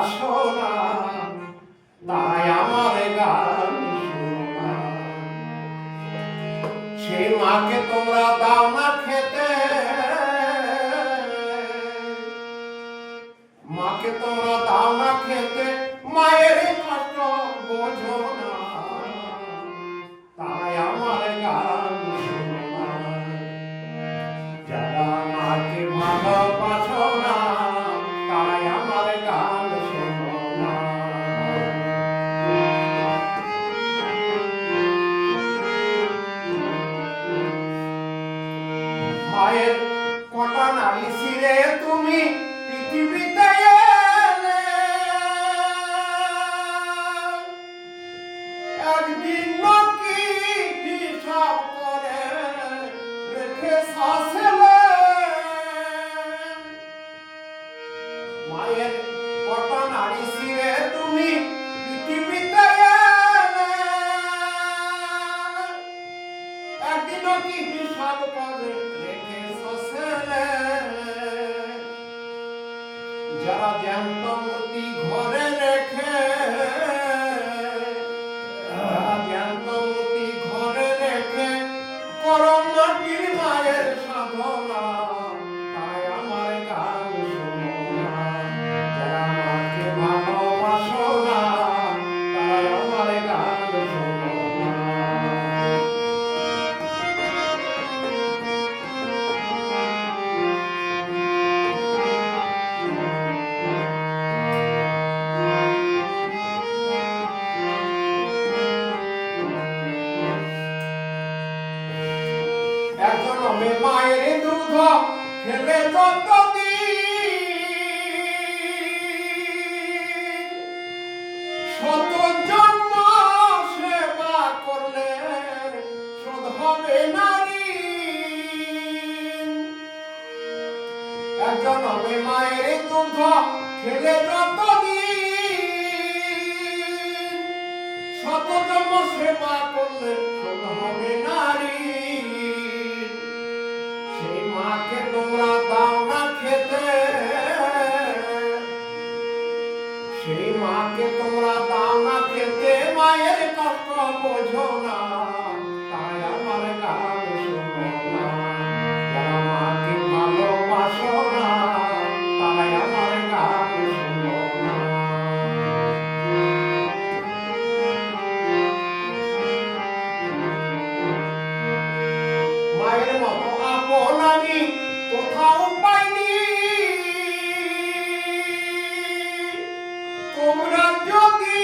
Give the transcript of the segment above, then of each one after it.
ভালোবাসো না, তাই আমার গান শোনো না। সেই মাকে তোমরা দাও না খেতে, মাকে তোমরা দাও না খেতে, মায়ের কষ্ট বোঝো না, তাই আমার গান শোনো না। যারা মাকে ভালোবাসো না, তাই আমার গান শোনো না। মায়ের কটা নারী ছিলে তুমি পৃথিবীতে এলে, একদিন নাকি হিসাব করে রেখে শাসলে। মায়ের কটা নারী ছিলে তুমি পৃথিবীতে এলে, একদিন নাকি হিসাব করে রেখে শাসলে। যারা জ্যান্ত মূর্তি ঘরে রেখে, জ্যান্ত মূর্তি ঘরে রেখে করম মাটির মায়ের সাধনা, তাই আমার গান শোনো না। যারা মাকে ভালোবাসো না, তাই আমার গান শোনো না। এখন আমি মায়ের দুধ খেলে যতদিন, শত জন্ম সেবা করলে শোধ হবে নারী। এখন আমি মায়ের দুধ খেলে যতদিন, শত জন্ম সেবা করলে শোধ হবে নারী। সেই মাকে তোমরা দাও না খেতে, সেই মাকে তোমরা দাও না খেতে, মায়ের কষ্ট বোঝো না, তাই আমার গান শোনো না। যারা মাকে ভালোবাসো না, তাই আমার গান শোনো না। মায়ের মতো আপন আমি কোথাও পাইনি, তোমরা যদি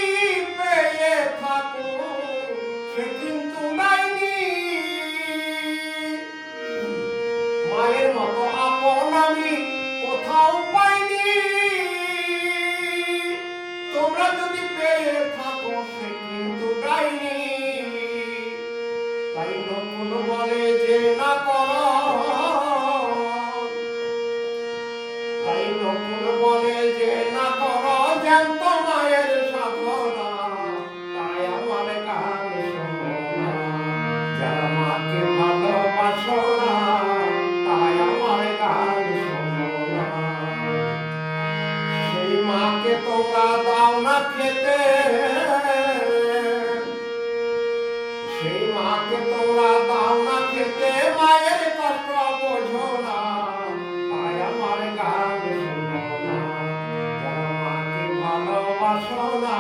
পেয়ে থাকো সে কিন্তু নাইনি। মায়ের মতো আপন আমি কোথাও পাইনি, তোমরা যদি পেয়ে থাকো সে কিন্তু নাইনি। তাই নকুল বলে যে না করো, তাই নকুল বলে যে না করো জ্যান্ত মায়ের সাধনা, তাই আমার গান শোনো না। যারা মাকে ভালোবাসো না, তাই আমার গান শোনো না। সেই মাকে তোমরা দাও না খেতে, সেই মাকে তোমরা দাও না খেতে, মায়ের কষ্ট বোঝো না, তাই আমার গান শোনো না। যারা মাকে ভালোবাসো না,